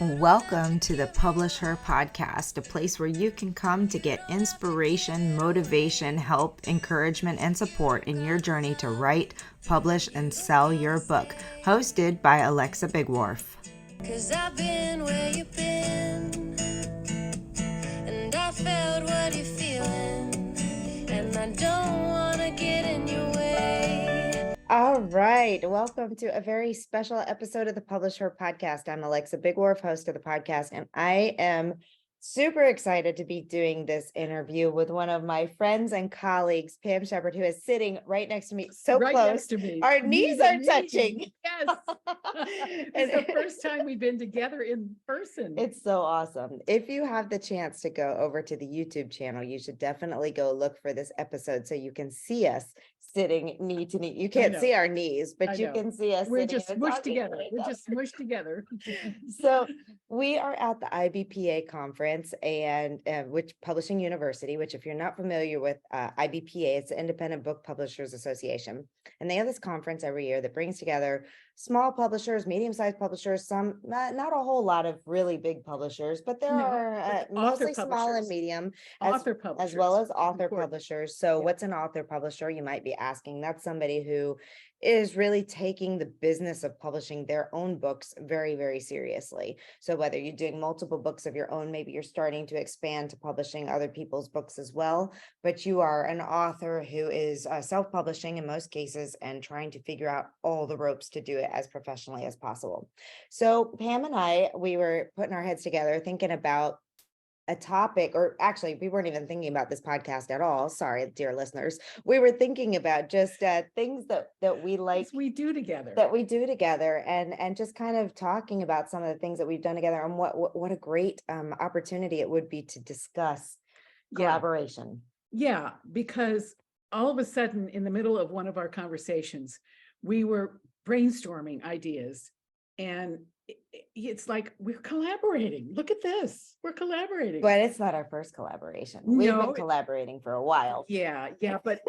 Welcome to the PublishHer podcast, a place where you can come to get inspiration, motivation, help, encouragement, and support in your journey to write, publish, and sell your book. Hosted by Alexa Bigwarfe. 'Cause I've been where you've been, and I felt what you're feeling, and I don't want to get in your way. All right. Welcome to a very special episode of the PublishHer podcast. I'm Alexa Bigwarfe, host of the podcast, and I am super excited to be doing this interview with one of my friends and colleagues, Pam Sheppard, who is sitting right next to me, so right close. next to me. Our knees are touching. Yes. It's the first time we've been together in person. It's so awesome. If you have the chance to go over to the YouTube channel, you should definitely go look for this episode so you can see us sitting knee to knee. You can't see our knees, but you can see us. We're sitting just and smushed talking together. right We're now. just smushed together. So we are at the IBPA conference, and which Publishing University, which if you're not familiar with IBPA, it's the Independent Book Publishers Association. And they have this conference every year that brings together small publishers, medium-sized publishers, some not a whole lot of really big publishers, but there are mostly small and medium, as well as author publishers. So what's an author publisher, you might be asking? That's somebody who is really taking the business of publishing their own books very, very seriously. So whether you're doing multiple books of your own, maybe you're starting to expand to publishing other people's books as well, but you are an author who is self-publishing in most cases and trying to figure out all the ropes to do it as professionally as possible. So Pam and I, we were putting our heads together thinking about a topic, or actually we weren't even thinking about this podcast at all. Sorry, dear listeners. We were thinking about just things that we like, we do together, and just kind of talking about some of the things that we've done together, and what a great opportunity it would be to discuss collaboration. Yeah, because all of a sudden in the middle of one of our conversations, we were brainstorming ideas, and it's like, we're collaborating. Look at this. We're collaborating. But it's not our first collaboration. We've been collaborating for a while. Yeah, but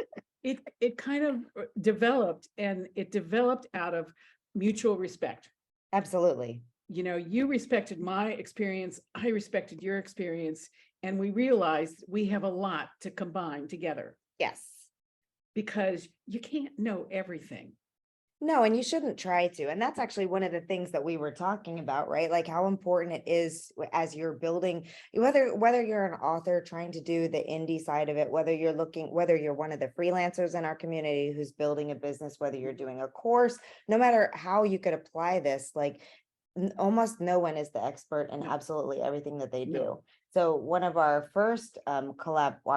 it kind of developed, and it developed out of mutual respect. Absolutely. You know, you respected my experience, I respected your experience, and we realized we have a lot to combine together. Yes. Because you can't know everything. No, and you shouldn't try to. And that's actually one of the things that we were talking about, right? Like how important it is as you're building, whether you're an author trying to do the indie side of it, whether you're one of the freelancers in our community who's building a business, whether you're doing a course, no matter how you could apply this, like almost no one is the expert in absolutely everything that they do. So one of our first collaborations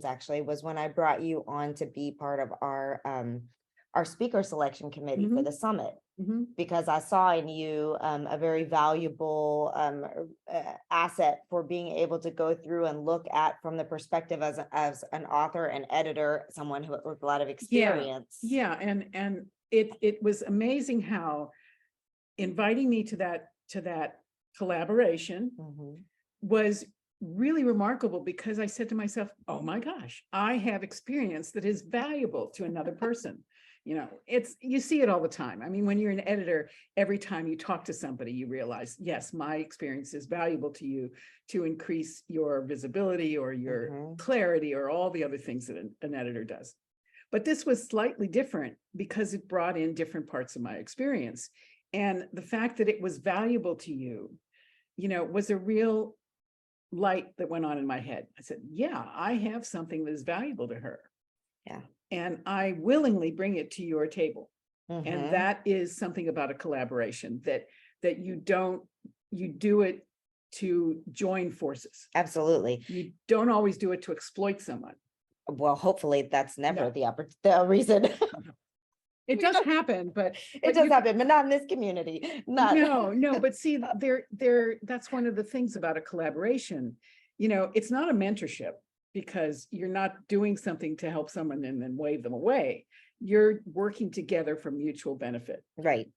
actually was when I brought you on to be part of our speaker selection committee for the summit, because I saw in you a very valuable asset for being able to go through and look at from the perspective as an author and editor, someone who with a lot of experience. Yeah, and it was amazing how inviting me to that collaboration was really remarkable, because I said to myself, oh my gosh, I have experience that is valuable to another person. You know, you see it all the time. I mean, when you're an editor, every time you talk to somebody, you realize, yes, my experience is valuable to you to increase your visibility or your clarity or all the other things that an editor does. But this was slightly different because it brought in different parts of my experience. And the fact that it was valuable to you, you know, was a real light that went on in my head. I said, yeah, I have something that is valuable to her. Yeah. And I willingly bring it to your table. And that is something about a collaboration, that you do it to join forces. Absolutely. You don't always do it to exploit someone. Well, hopefully that's never the reason. It does happen, but it does happen, but not in this community. No, but see, that's one of the things about a collaboration. You know, it's not a mentorship, because you're not doing something to help someone and then wave them away. You're working together for mutual benefit. Right.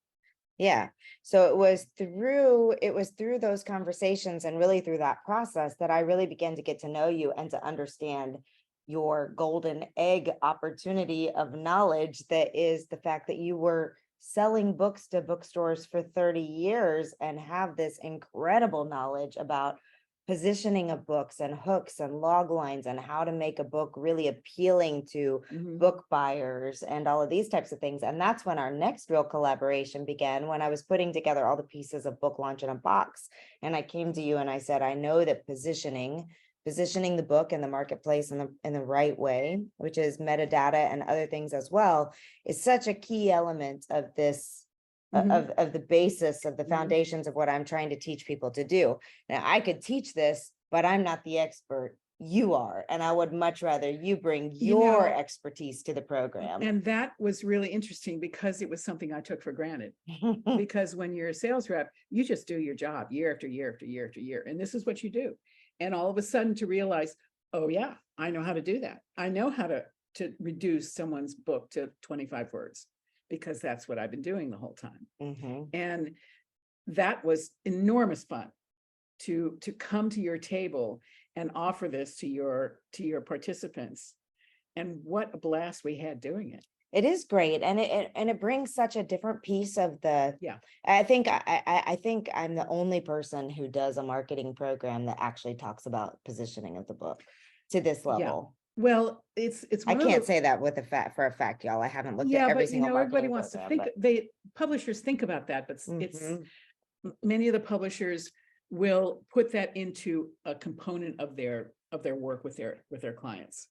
Yeah. So it was through those conversations and really through that process that I really began to get to know you and to understand your golden egg opportunity of knowledge, that is the fact that you were selling books to bookstores for 30 years and have this incredible knowledge about positioning of books and hooks and log lines and how to make a book really appealing to Mhm. book buyers and all of these types of things. And that's when our next real collaboration began, when I was putting together all the pieces of Book Launch in a Box. And I came to you and I said, I know that positioning the book in the marketplace in the right way, which is metadata and other things as well, is such a key element of this Mhm. of the basis of the Mhm. foundations of what I'm trying to teach people to do. Now, I could teach this, but I'm not the expert. You are, and I would much rather you bring You your know, expertise to the program. And that was really interesting because it was something I took for granted. Because when you're a sales rep, you just do your job year after year after year after year. And this is what you do. And all of a sudden to realize, oh yeah, I know how to do that. I know how to reduce someone's book to 25 words, because that's what I've been doing the whole time. Mhm. And that was enormous fun to come to your table and offer this to your participants. And what a blast we had doing it. It is great, and it brings such a different piece of the. Yeah. I think I think I'm the only person who does a marketing program that actually talks about positioning of the book to this level. Well, it's I one of can't the, say that with for a fact, y'all. I haven't looked at yeah, every but you single know, everybody marketing wants to program, think, but publishers think about that, but it's Mhm. many of the publishers will put that into a component of their work with their clients.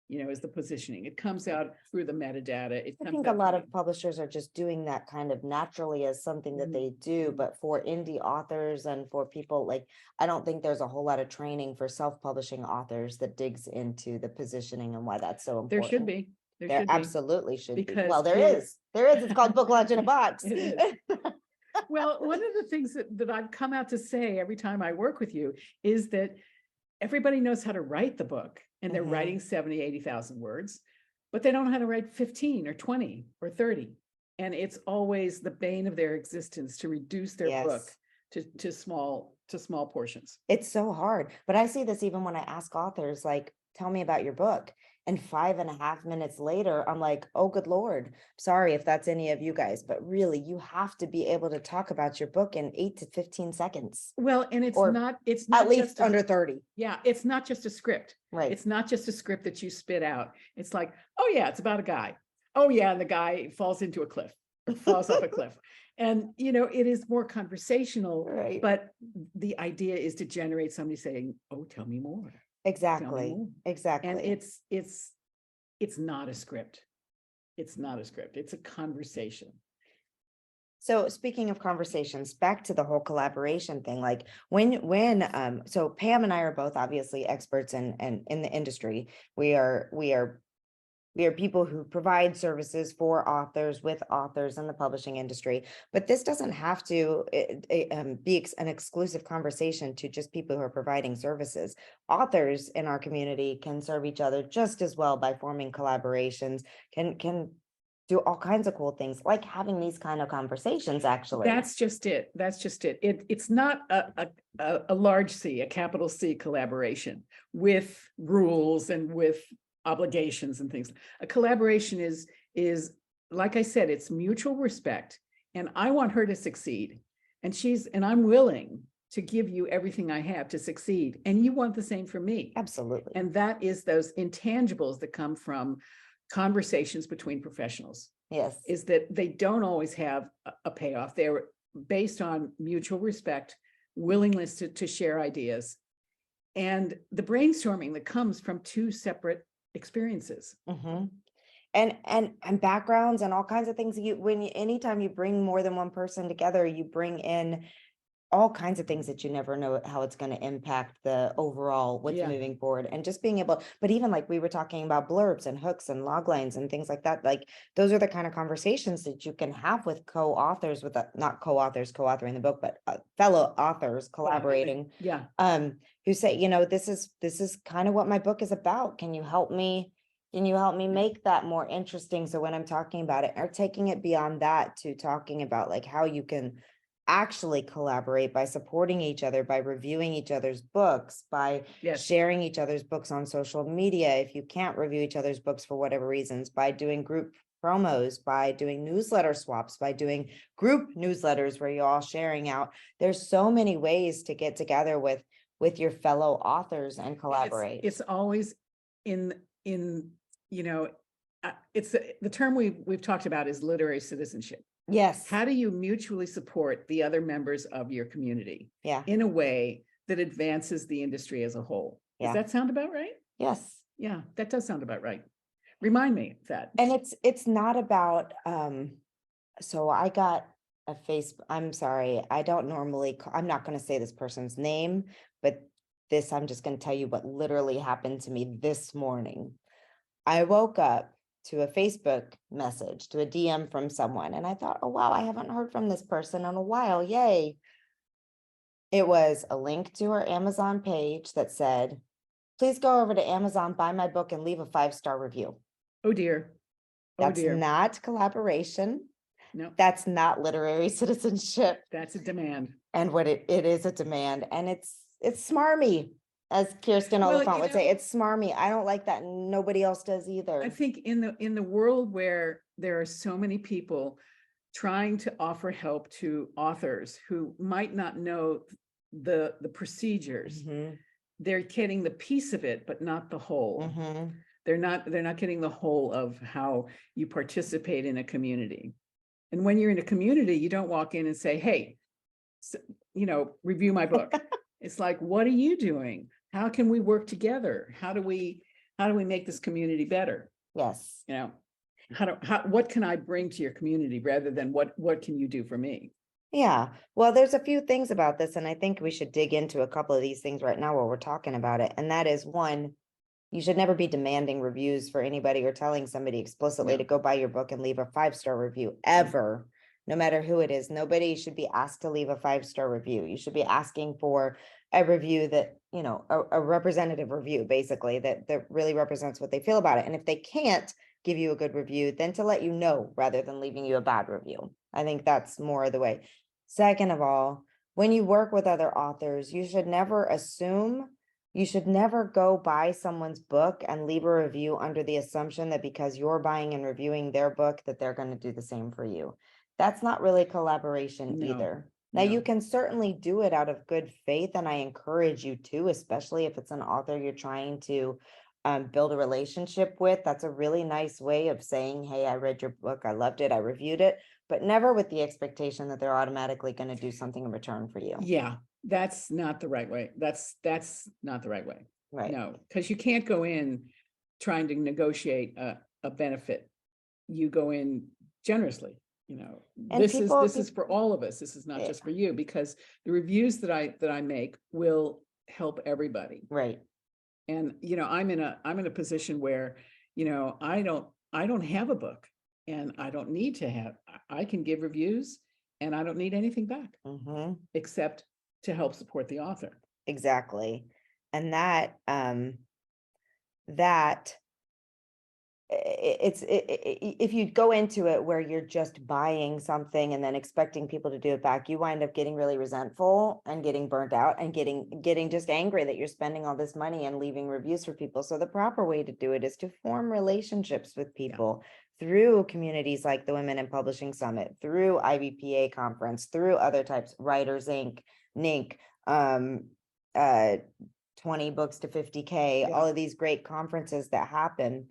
You know, is the positioning. It comes out through the metadata. It I comes think a out lot through of publishers are just doing that kind of naturally as something that Mhm. they do, but for indie authors and for people like, I don't think there's a whole lot of training for self-publishing authors that digs into the positioning and why that's so there important. should be. There absolutely should be. Because Well, there you're- is. There is. It's called Book Launch in a Box. It is. Well, one of the things that I've come out to say every time I work with you is that everybody knows how to write the book, and they're Mhm. writing 70, 80,000 words, but they don't know how to write 15 or 20 or 30. And it's always the bane of their existence to reduce their book Yes. to small portions. It's so hard, but I see this even when I ask authors, like, tell me about your book. And 5.5 minutes later, I'm like, oh, good Lord. Sorry if that's any of you guys, but really, you have to be able to talk about your book in 8 to 15 seconds, Well, and Or it's not at least just a- under 30. yeah, it's not just a script. Right. It's not just a script that you spit out. It's like, oh yeah, it's about a guy. Oh yeah, and the guy falls into a cliff or falls off a cliff. And you know, it is more conversational, Right. but the idea is to generate somebody saying, oh, tell me more. Exactly. more. Exactly. And it's not a script. It's not a script. It's a conversation. So speaking of conversations, back to the whole collaboration thing, like so Pam and I are both obviously experts in the industry. We are people who provide services for authors with authors in the publishing industry, but this doesn't have to be an exclusive conversation to just people who are providing services. Authors in our community can serve each other just as well by forming collaborations, can do all kinds of cool things, like having these kind of conversations, actually. That's just it. That's just it. It's not a large C, a capital C collaboration with rules and with obligations and things. A collaboration is like I said, it's mutual respect, and I want her to succeed, and I'm willing to give you everything I have to succeed, and you want the same for me. Absolutely. And that is those intangibles that come from conversations between professionals. Yes. Is that they don't always have a payoff. They're based on mutual respect, willingness to share ideas, and the brainstorming that comes from two separate experiences. Mhm. And backgrounds and all kinds of things. Anytime you bring more than one person together, you bring in all kinds of things that you never know how it's going to impact the overall what's Yeah. moving forward. And just being able, but even like we were talking about blurbs and hooks and log lines and things like that, like those are the kind of conversations that you can have with co-authors, with not co-authors co-authoring the book, but fellow authors collaborating, Yeah. who say, this is kind of what my book is about. Can you help me make that more interesting? So when I'm talking about it, or taking it beyond that to talking about like how you can actually collaborate by supporting each other, by reviewing each other's books, by Yes. sharing each other's books on social media if you can't review each other's books for whatever reasons, by doing group promos, by doing newsletter swaps, by doing group newsletters where you're all sharing out. There's so many ways to get together with your fellow authors and collaborate. It's always in, you know, it's the term we've talked about is literary citizenship. Yes. How do you mutually support the other members of your community? Yeah. In a way that advances the industry as a whole. Yeah. Does that sound about right? Yes. Yeah, that does sound about right. Remind me of that. And it's not about, so I got a I'm sorry, I don't normally, I'm not going to say this person's name, but this, I'm just going to tell you what literally happened to me this morning. I woke up to a Facebook message, to a DM from someone, and I thought, oh, wow, I haven't heard from this person in a while. Yay. It was a link to her Amazon page that said, please go over to Amazon, buy my book, and leave a 5-star review. Oh, dear. Oh, That's dear. not collaboration. No, That's not literary citizenship. that's a demand. And what it is a demand. And it's smarmy, as Kirsten Well, Oliphant you would say. know, It's smarmy. I don't like that. And nobody else does either. I think in the world where there are so many people trying to offer help to authors who might not know the procedures, Mhm, they're getting the piece of it, but not the whole. mhm. They're not getting the whole of how you participate in a community. And when you're in a community, you don't walk in and say, hey, review my book. It's like, what are you doing? How can we work together? How do we make this community better? Yes. What can I bring to your community rather than what can you do for me? Yeah. Well, there's a few things about this, and I think we should dig into a couple of these things right now while we're talking about it. And that is, one, you should never be demanding reviews for anybody or telling somebody explicitly No. to go buy your book and leave a 5-star review ever, no matter who it is. Nobody should be asked to leave a 5-star review. You should be asking for a review that, a representative review, basically, that really represents what they feel about it. And if they can't give you a good review, then to let you know rather than leaving you a bad review. I think that's more of the way. Second of all, when you work with other authors, you should never assume, you should never go buy someone's book and leave a review under the assumption that because you're buying and reviewing their book, that they're going to do the same for you. That's not really collaboration No, either. Now, no. you can certainly do it out of good faith, and I encourage you to, especially if it's an author you're trying to build a relationship with. That's a really nice way of saying, hey, I read your book, I loved it, I reviewed it, but never with the expectation that they're automatically going to do something in return for you. Yeah, that's not the right way. That's not the right way. Right. No, because you can't go in trying to negotiate a benefit. You go in generously, And this people- is for all of us. This is not just for you, because the reviews that I make will help everybody. Right. And, I'm in a position where, I don't have a book, and I don't need to have, I can give reviews and I don't need anything back Mm-hmm. except to help support the author. Exactly. And that if you go into it where you're just buying something and then expecting people to do it back, you wind up getting really resentful and getting burnt out and getting just angry that you're spending all this money and leaving reviews for people. So the proper way to do it is to form relationships with people through communities like the Women in Publishing Summit, through IBPA conference, through other types, Writers Inc., NINC, 20 books to 50K, all of these great conferences that happen.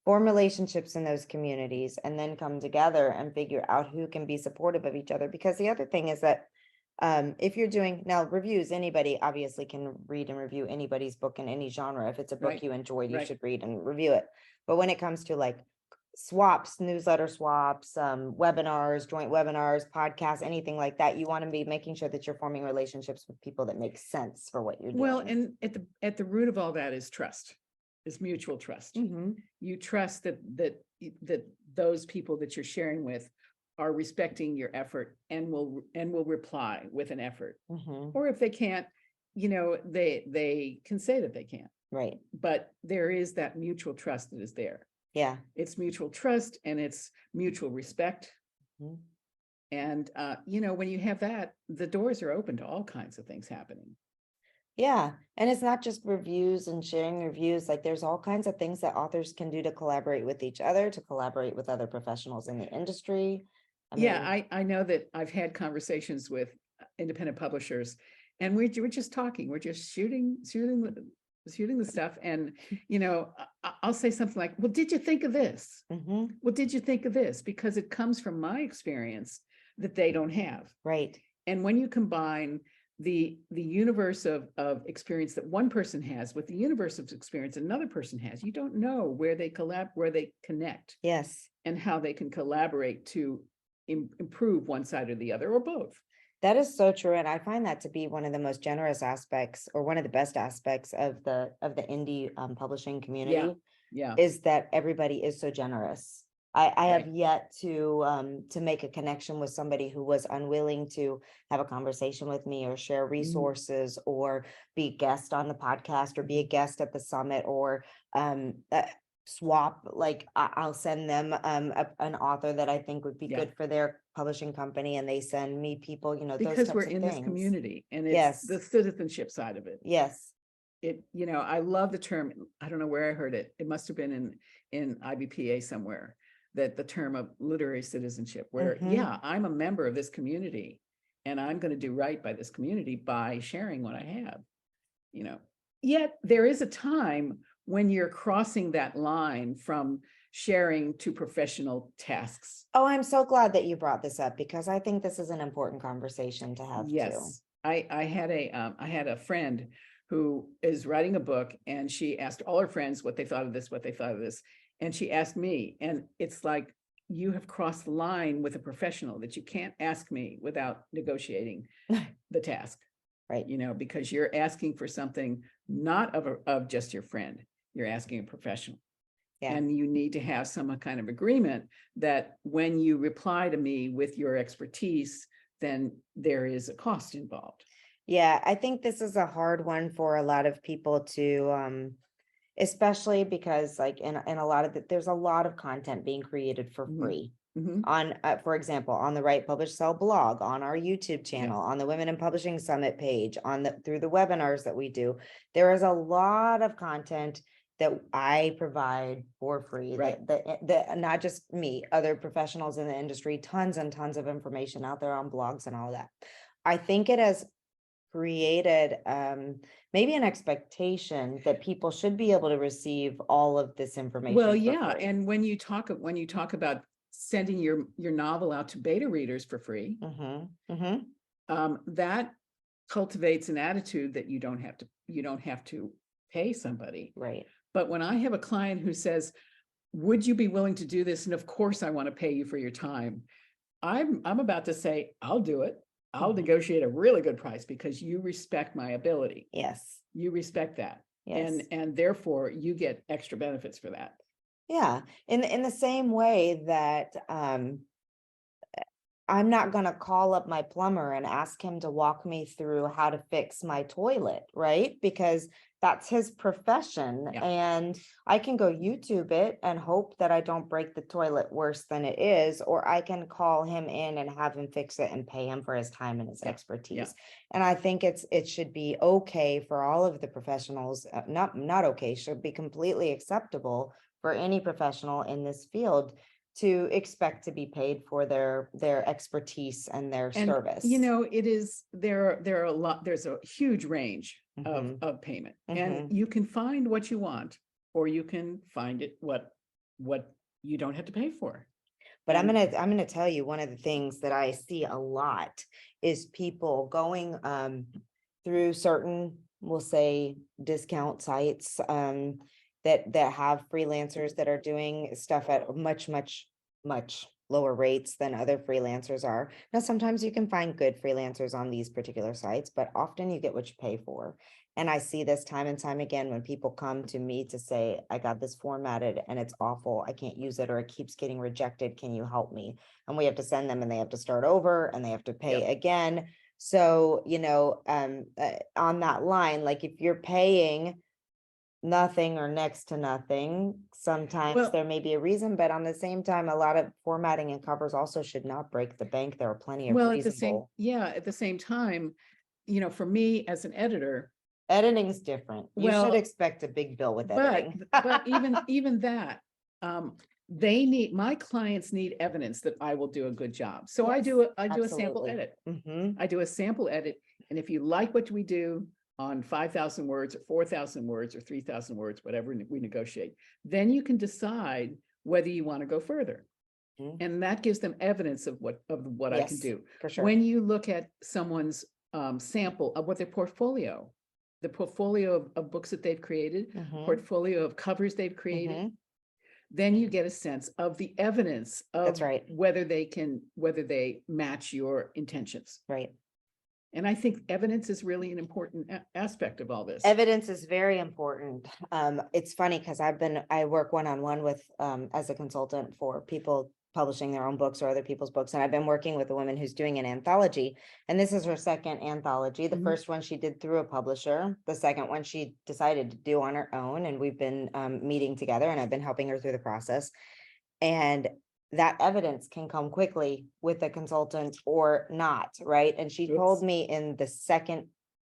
Form relationships in those communities and then come together and figure out who can be supportive of each other. Because the other thing is that if you're doing now reviews, anybody obviously can read and review anybody's book in any genre. If it's a book Right. you enjoyed, you Right. should read and review it. But when it comes to like swaps, newsletter swaps, webinars, joint webinars, podcasts, anything like that, you want to be making sure that you're forming relationships with people that make sense for what you're doing. Well, and at the root of all that is trust, is mutual trust. Mhm. You trust that those people that you're sharing with are respecting your effort and will reply with an effort. Mhm. Or if they can't, they can say that they can't. Right. But there is that mutual trust that is there. Yeah. It's mutual trust and it's mutual respect. Mhm. And when you have that, the doors are open to all kinds of things happening. Yeah, and it's not just reviews and sharing reviews, like there's all kinds of things that authors can do to collaborate with each other, to collaborate with other professionals in the industry. I Yeah, mean, I know that I've had conversations with independent publishers, and we're just talking, we're just shooting the stuff. And, I'll say something like, well, did you think of this? mhm, Well, did you think of this? Because it comes from my experience that they don't have. right, And when you combine the universe of experience that one person has with the universe of experience another person has, you don't know where they where they connect, yes. and how they can collaborate to improve one side or the other, or both. That is so true, and I find that to be one of the most generous aspects, or one of the best aspects of the indie publishing Yeah, community, yeah, is that everybody is so generous. I have right. yet to make a connection with somebody who was unwilling to have a conversation with me or share Mhm. resources or be a guest on the podcast or be a guest at the summit or swap. Like I'll send them an author that I think would be Yeah, good for their publishing company, and they send me people, those because we're types of in this things. community, and it's the Yes, citizenship side of it. yes. I love the term. I don't know where I heard it. It must have been in IBPA somewhere, that the term of literary citizenship, where, Hmm. yeah, I'm a member of this community, and I'm going to do right by this community by sharing what I have, you know. Yet there is a time when you're crossing that line from sharing to professional tasks. Oh, I'm so glad that you brought this up because I think this is an important conversation to have too. Yes, I had a friend who is writing a book, and she asked all her friends what they thought of this, what they thought of this, and she asked me, and it's like, you have crossed the line with a professional, that you can't ask me without negotiating the task, Right. because you're asking for something not of just your friend, you're asking a professional. Yeah. And you need to have some kind of agreement that when you reply to me with your expertise, then there is a cost involved. Yeah, I think this is a hard one for a lot of people to especially because like in a lot of there's a lot of content being created for Mhm, free mhm, on for example, on the Write Publish Sell blog, on our YouTube yeah, channel, on the Women in Publishing Summit page, on the through the webinars that we do. There is a lot of content that I provide for free right. that not just me, other professionals in the industry, tons and tons of information out there on blogs and all that. I think it has created maybe an expectation that people should be able to receive all of this Well, information for yeah, free. and when you talk about sending your novel out to beta readers for free, Mm-hmm, mm-hmm, that cultivates an attitude that you don't have to pay somebody. right. But when I have a client who says, would you be willing to do this? And of course, I want to pay you for your time. I'm about to say, I'll do it. I'll Mhm. negotiate a really good price because you respect my ability. Yes, You respect that. yes. And therefore you get extra benefits for that. Yeah. In the same way that I'm not gonna call up my plumber and ask him to walk me through how to fix my toilet, right? Because that's his profession, Yeah. and I can go YouTube it and hope that I don't break the toilet worse than it is, or I can call him in and have him fix it and pay him for his time and his Yeah. expertise. And I think it should be okay for all of the professionals, not okay, should be completely acceptable for any professional in this field to expect to be paid for their expertise and their And service. it is there are a lot, there's a huge range Hmm. of payment. And Hmm. you can find what you want, or you can find it what you don't have to pay for. But And I'm gonna tell you, one of the things that I see a lot is people going through certain, we'll say, discount sites that have freelancers that are doing stuff at much lower rates than other freelancers are. Now, sometimes you can find good freelancers on these particular sites, but often you get what you pay for. And I see this time and time again when people come to me to say, I got this formatted and it's awful. I can't use it, or it keeps getting rejected. Can you help me? And we have to send them and they have to start over and they have to pay Yep. again. So, on that line, like if you're paying nothing or next to nothing, sometimes Well, there may be a reason, but on the same time, a lot of formatting and covers also should not break the bank. There are plenty of well, reasonable. at the same time, for me as an editor, Editing's different. You Well, should expect a big bill with but, editing. but even that, my clients need evidence that I will do a good job. So I Yes, do a sample absolutely. edit. Mhm. I do a sample edit. And if you like what we do on 5,000 words or 4,000 words or 3,000 words, whatever we negotiate, then you can decide whether you want to go further. Mhm. And that gives them evidence of what I can Yes, do. for sure. When you look at someone's sample of what their portfolio, the portfolio of books that they've created, Mhm. portfolio of covers they've created, Mhm. then you get a sense of the evidence of That's right. whether they match your intentions. Right. And I think evidence is really an important aspect of all this. Evidence is very important. It's funny because I work one-on-one with, as a consultant for people publishing their own books or other people's books. And I've been working with a woman who's doing an anthology, and this is her second anthology. The Mhm. first one she did through a publisher. The second one she decided to do on her own. And we've been meeting together, and I've been helping her through the process. And that evidence can come quickly with a consultant or not, right? And she told Oops. me in the second,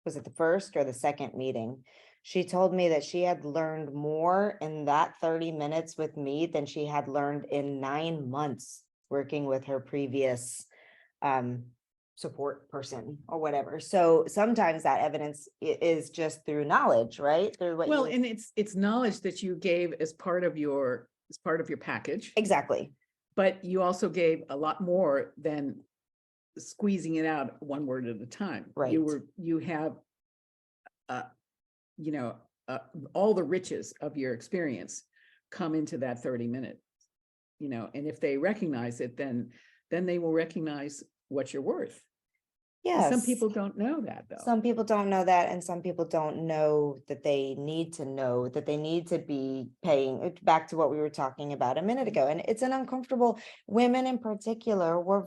was it the first or the second meeting? She told me that she had learned more in that 30 minutes with me than she had learned in 9 months working with her previous support person or whatever. So sometimes that evidence is just through knowledge, right? Through what Well, you and it's knowledge that you gave as part of your package, exactly. but you also gave a lot more than squeezing it out one word at a time. Right. You have you know, all the riches of your experience come into that 30 minutes, and if they recognize it, then they will recognize what you're worth. And Yes. some people don't know that, though. Some people don't know that, and some people don't know that they need to know that they need to be paying. Back to what we were talking about a minute ago. And it's an uncomfortable, women in particular, well,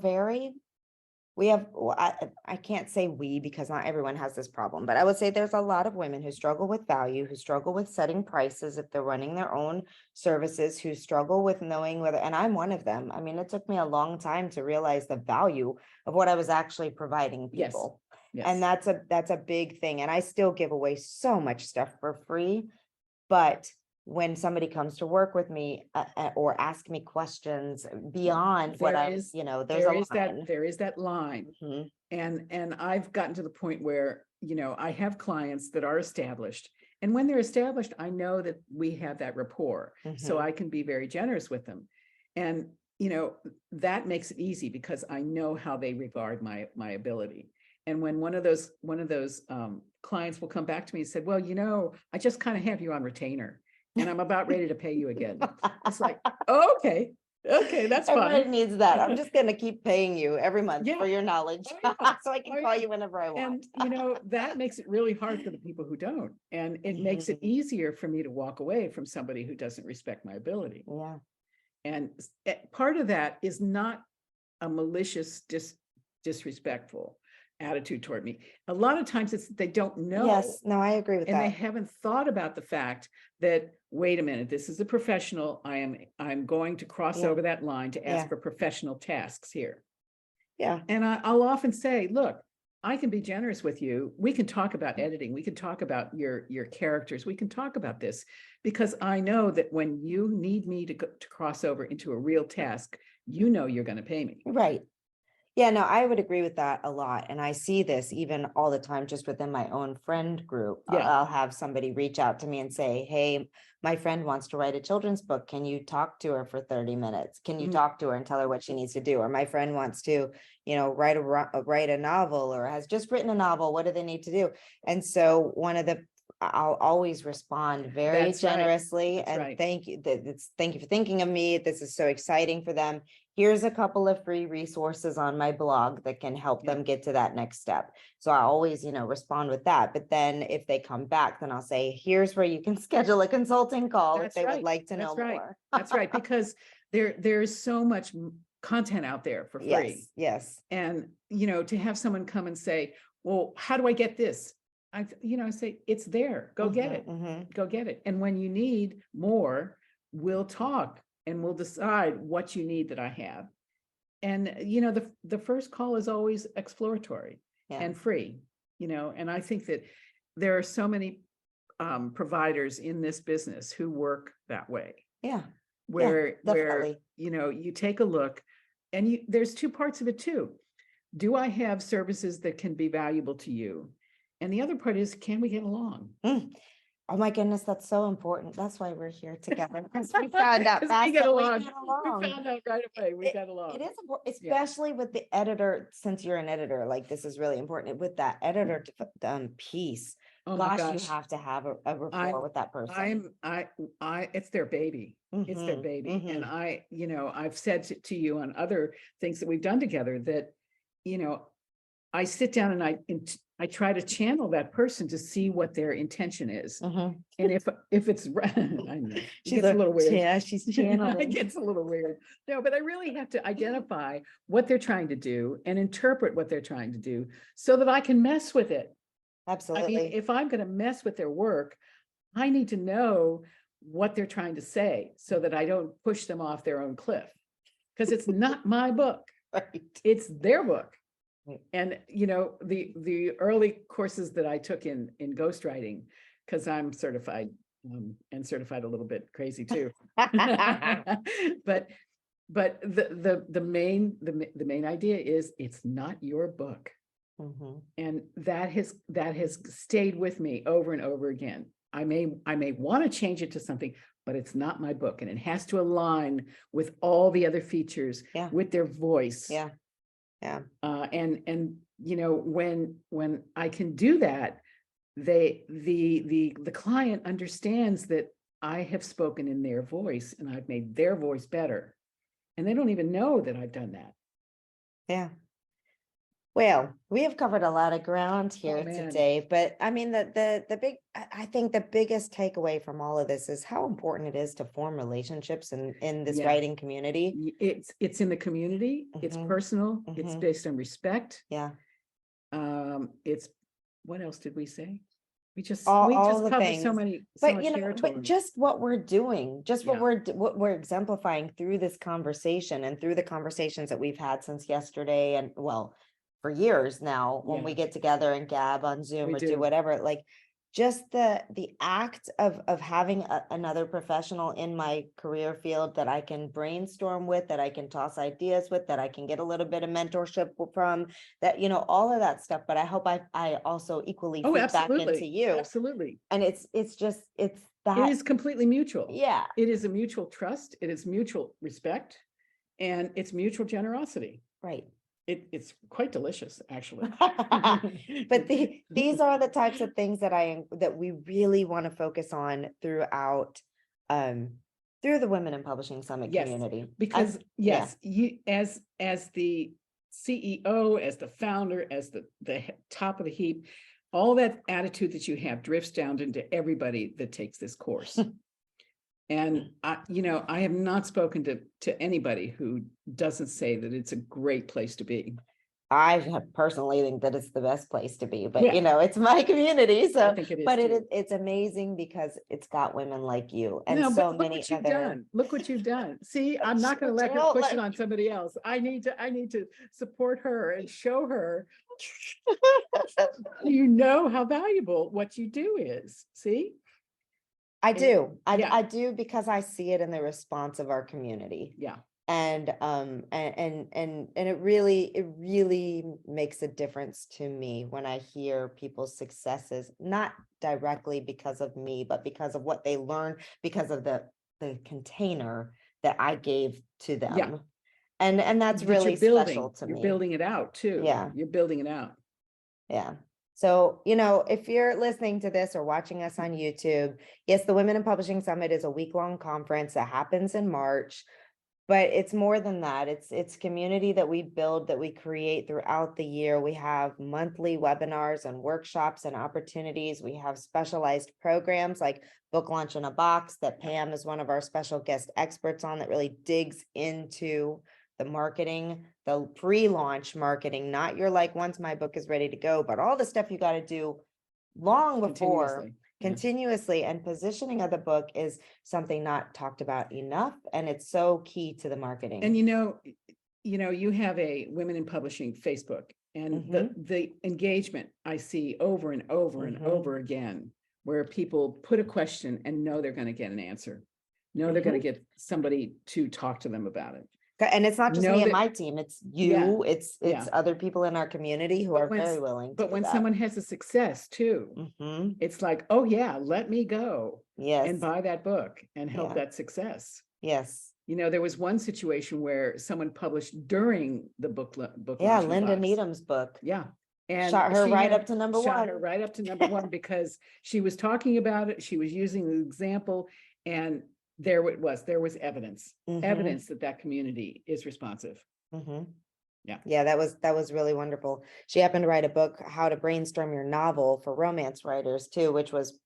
I can't say we because not everyone has this problem, but I would say there's a lot of women who struggle with value, who struggle with setting prices if they're running their own services, who struggle with knowing whether, and I'm one of them. I mean, it took me a long time to realize the value of what I was actually providing Yes. people. Yes. And that's a big thing. And I still give away so much stuff for free, but when somebody comes to work with me or ask me questions beyond what there's there is that line. Mhm. And I've gotten to the point where, I have clients that are established, and when they're established, I know that we have that rapport, so Mhm. I can be very generous with them. And, that makes it easy because I know how they regard my ability. And when one of those clients will come back to me and said, well, I just kind of have you on retainer and I'm about ready to pay you again. It's like, oh, okay, that's Everybody fine. needs that. I'm just gonna keep paying you every month Yeah. for your knowledge, Oh, yeah. so I can Oh, call yeah. you whenever I want. And, that makes it really hard for the people who don't. And it makes it Mhm. easier for me to walk away from somebody who doesn't respect my ability. Yeah. And part of that is not a malicious, disrespectful attitude toward me. A lot of times it's they don't know. Yes, no, I agree with And they that. haven't thought about the fact that, wait a minute, this is a professional. I'm going to cross Yeah. over that line to ask Yeah. for professional tasks here. Yeah. And I'll often say, look, I can be generous with you. We can talk about editing. We can talk about your characters. We can talk about this because I know that when you need me to cross over into a real task, you're going to pay me. Right. Yeah, no, I would agree with that a lot. And I see this even all the time, just within my own friend group. Yeah. I'll have somebody reach out to me and say, hey, my friend wants to write a children's book. Can you talk to her for 30 minutes? Can you Mhm. talk to her and tell her what she needs to do? Or my friend wants to, write a novel or has just written a novel. What do they need to do? And so I'll always respond very That's right. generously That's and right. thank you. Thank you for thinking of me. This is so exciting for them. Here's a couple of free resources on my blog that can help Yeah. them get to that next step. So I always, respond with that. But then if they come back, then I'll say, here's where you can schedule a consulting call if they would like to know more. That's right. Because there's so much content out there for free. Yes, yes. And, to have someone come and say, well, how do I get this? I say, it's there. Go get it. Mhm. Go get it. And when you need more, we'll talk and we'll decide what you need that I have. And, the first call is always exploratory Yeah. and free, and I think that there are so many providers in this business who work that way, Yeah, where definitely. you take a look, and there's two parts of it too. Do I have services that can be valuable to you? And the other part is, can we get along? Oh my goodness, that's so important. That's why we're here together. Because we found out 'Cause fast we get that we along. get We along. found out right away, we got along. It is important, especially with the editor, since you're an editor, like this is really important with that editor piece. Oh my Gosh, you gosh. have to have a rapport with that person. It's their baby. It's their Mhm, baby. And mhm. I've said to you on other things that we've done together that, I sit down and I try to channel that person to see what their intention is. Mhm. And if it's, I know, it She's gets a little weird. yeah, she's It channeling. gets a little weird. No, but I really have to identify what they're trying to do and interpret what they're trying to do so that I can mess with it. I mean, Absolutely. if I'm going to mess with their work, I need to know what they're trying to say so that I don't push them off their own cliff. Because it's not my book, Right. it's their book. Right. And the early courses that I took in ghostwriting, because I'm certified and certified a little bit crazy too. But the main idea is, it's not your book. Mhm. And that has stayed with me over and over again. I may want to change it to something, but it's not my book, and it has to align with all the other features, Yeah. with their voice. Yeah. Yeah. And when I can do that, the client understands that I have spoken in their voice and I've made their voice better, and they don't even know that I've done that. Yeah. Well, we have covered a lot of ground here man. today, but I mean, the big, I think the biggest takeaway from all of this is how important it is to form relationships in this Yeah. writing community. It's in the community, it's Mhm. personal, it's Mhm. based on respect. Yeah. It's, what else did we say? We just All the covered so things. much But territory. but just what we're doing, just Yeah. what we're exemplifying through this conversation and through the conversations that we've had since yesterday, and well, for years now, when we Yeah. get together and gab on Zoom We or do do. whatever, like just the act of having another professional in my career field that I can brainstorm with, that I can toss ideas with, that I can get a little bit of mentorship from, that, all of that stuff. But I hope I also equally Oh, feed back into absolutely. you. Absolutely. And it's It that, is completely mutual. yeah, It is a mutual trust. It is mutual respect, and it's mutual generosity. right. It's quite delicious, actually. But these are the types of things that we really want to focus on throughout, through the Women in Publishing Summit Yes, community. because yeah. yes, you as the CEO, as the founder, as the top of the heap, all that attitude that you have drifts down into everybody that takes this course. And I have not spoken to anybody who doesn't say that it's a great place to be. I have personally think that it's the best place to be, but Yeah. it's my community. So, I think it is but too. it's amazing because it's got women like you and No, so but look many what you've other. done. Look what you've done. See, I'm not going to let her Don't push let- it on somebody else. I need to support her and show her, how valuable what you do is. See? I do. yeah. I do, because I see it in the response of our community. Yeah. And it really makes a difference to me when I hear people's successes, not directly because of me, but because of what they learned, because of the container that I gave to them. Yeah. And that's That really you're building. special to me. You're building it out too. Yeah. You're building it out. Yeah. So, if you're listening to this or watching us on YouTube, yes, the Women in Publishing Summit is a week-long conference that happens in March, but it's more than that. It's community that we build, that we create throughout the year. We have monthly webinars and workshops and opportunities. We have specialized programs like Book Launch in a Box that Pam is one of our special guest experts on, that really digs into the marketing, the pre-launch marketing, not your once my book is ready to go, but all the stuff you got to do long before, continuously. And positioning of the book is something not talked about enough, and it's so key to the marketing. And you have a Women in Publishing Facebook, And the engagement I see over and over and over again, where people put a question and know they're going to get an answer. Know they're going to get somebody to talk to them about it. And it's not just Know me and that- my team, it's you, it's yeah. other people in our community who But are when very willing to But do when that. someone has a success too, it's like, oh yeah, let me go Yes, and buy that book and help Yeah. that success. yes. You know, there was one situation where someone published during the book Yeah, launch in a Linda box. Needham's book. Yeah. And Shot her she right had up to number shot one. her right up to number one because she was talking about it. She was using the example, and there it was. There was evidence that that community is responsive. Yeah. Yeah, that was really wonderful. She happened to write a book, How to Brainstorm Your Novel for Romance Writers too, which was,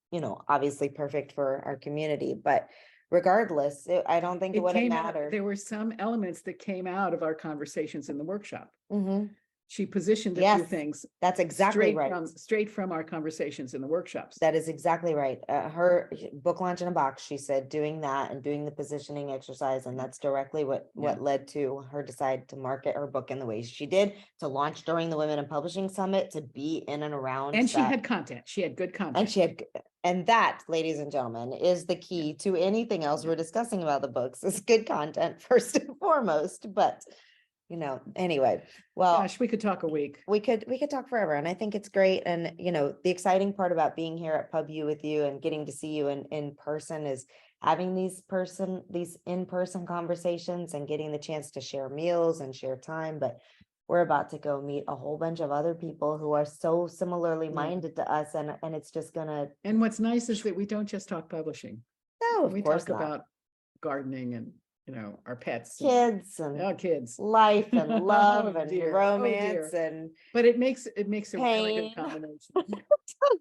obviously perfect for our community. But regardless, I don't think it would have came out- mattered. There were some elements that came out of our conversations in the workshop. Mhm. She positioned a few Yes, things That's exactly right. straight from our conversations in the workshops. That is exactly right. Her book launch in a box, she said, doing that and doing the positioning exercise. And that's directly what led to her decide to market her book in the way she did, to launch during the Women in Publishing Summit, to be in and around. And she had content. She had good content. And that, ladies and gentlemen, is the key to anything else we're discussing about the books, is good content first and foremost. But anyway, well, Gosh, we could talk a week. we could talk forever, and I think it's great. And the exciting part about being here at PubU with you and getting to see you in person is having these in-person conversations and getting the chance to share meals and share time. But we're about to go meet a whole bunch of other people who are so similarly minded to us, and it's just gonna. And what's nice is that we don't just talk publishing. No, of We course talk not. about gardening and our pets, Kids and kids, life and love Oh, and dear. Oh, romance dear. and but it makes a really Pain. good combination.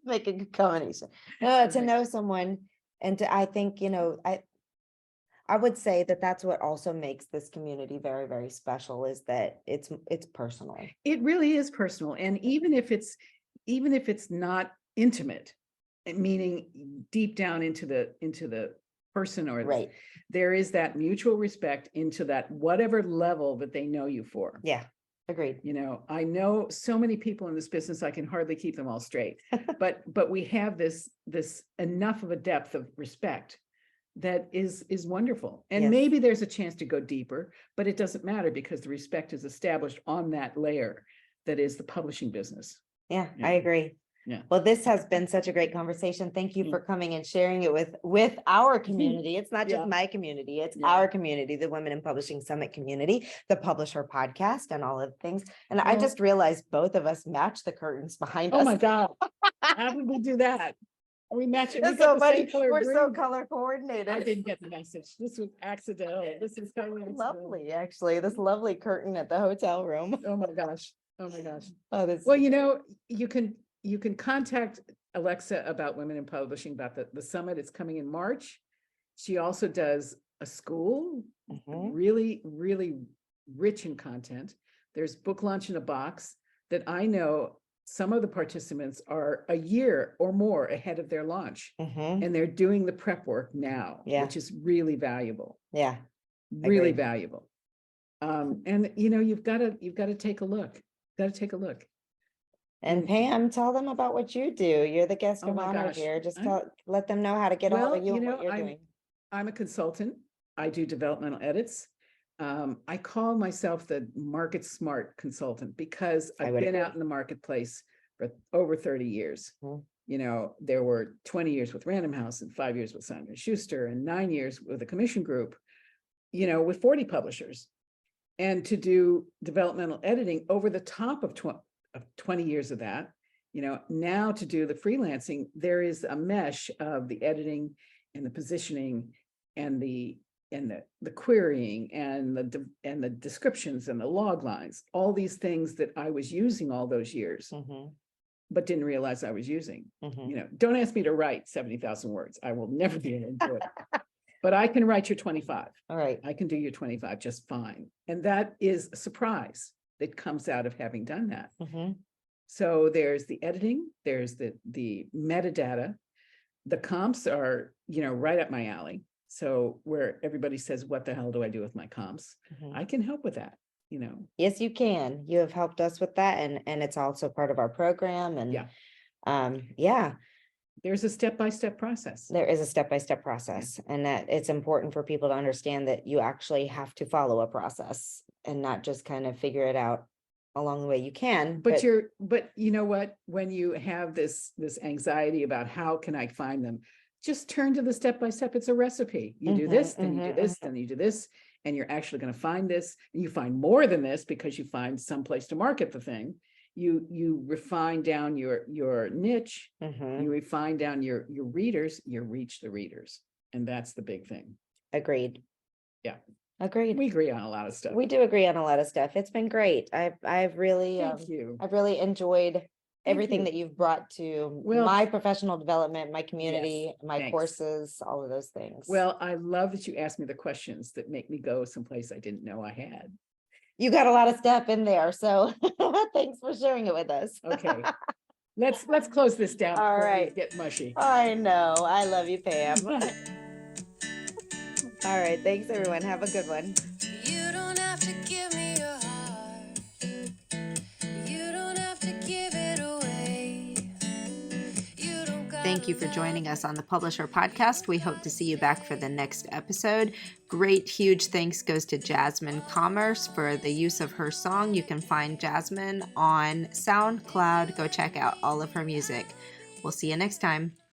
make a good combination. To Okay. know someone, and I think, I would say that that's what also makes this community very, very special, is that it's personal. It really is personal, and even if it's not intimate, meaning deep down into the person, or Right. there is that mutual respect into that whatever level that they know you for. Yeah, agreed. I know so many people in this business, I can hardly keep them all straight, but we have this enough of a depth of respect that is wonderful. And Yes. maybe there's a chance to go deeper, but it doesn't matter because the respect is established on that layer that is the publishing business. Yeah, Yeah. I agree. Yeah. Well, this has been such a great conversation. Thank you Yeah. for coming and sharing it with our community. It's not just Yeah. my community, it's Yeah. our community, the Women in Publishing Summit community, the PublishHer podcast, and all of the things. And I Well- just realized both of us match the curtains behind Oh us. my God. How did we do that? We match it. We It's got so the funny. same color We're so green. color coordinated. I didn't get the message. This was accidental. This is totally accidental. Lovely, actually, this lovely curtain at the hotel room. Oh my gosh. Oh my gosh. Oh, this. Well, you can contact Alexa about Women in Publishing, about the summit. It's coming in March. She also does a school, Mhm. really, really rich in content. There's book launch in a box that I know some of the participants are a year or more ahead of their launch, Mhm. and they're doing the prep work now, Yeah. which is really valuable, Yeah, really Agreed. valuable. And you've got to take a look. Got to take a look. and Mm. Pam, tell them about what you do. You're the guest Oh of my honor gosh. here. Just I'm- let them know how to get a hold Well, of you you and know, what you're I'm- doing. I'm a consultant. I do developmental edits. I call myself the market smart consultant because I I've would been agree. out in the marketplace for over 30 years. Mhm. There were 20 years with Random House and 5 years with Simon & Schuster and 9 years with a commission group, with 40 publishers. And to do developmental editing over the top of 20 years of that, now to do the freelancing, there is a mesh of the editing and the positioning and the querying and the descriptions and the log lines, all these things that I was using all those years, Mhm. but didn't realize I was using. Mhm. Don't ask me to write 70,000 words. I will never be able to do it. But I can write your 25. All right. I can do your 25 just fine. And that is a surprise that comes out of having done that. Mhm. So there's the editing, there's the metadata. The comps are, right up my alley. So where everybody says, what the hell do I do with my comps? Mhm. I can help with that. you know, Yes, you can. You have helped us with that, and it's also part of our program. And yeah, there's a step-by-step process. there is a step-by-step process, and that it's important for people to understand that you actually have to follow a process and not just kind of figure it out along the way. You can, But you know what, when you have this anxiety about how can I find them, just turn to the step-by-step. It's a recipe. You do this, then you do this, then you do this, and you're actually going to find this, and you find more than this because you find some place to market the thing. You refine down your niche, you refine down your readers, you reach the readers, and that's the big thing. Agreed. Yeah. Agreed. We agree on a lot of stuff. We do agree on a lot of stuff. It's been great. I've really Thank you. I've really enjoyed Thank everything you. that you've brought to Well, my professional development, my community, my thanks. courses, all of those things. Well, I love that you asked me the questions that make me go someplace I didn't know I had. you got a lot of stuff in there, so thanks for sharing it with us. Okay. Let's close this down. All before we right. get mushy. I know. I love you, Pam. All right. Thanks, everyone. Have a good one. You don't have to give me your heart. You don't have to give it away. You don't gotta Thank you for joining us on the PublishHer podcast. We hope to see you back for the next episode. Great, huge thanks goes to Jasmine Commerce for the use of her song. You can find Jasmine on SoundCloud. Go check out all of her music. We'll see you next time.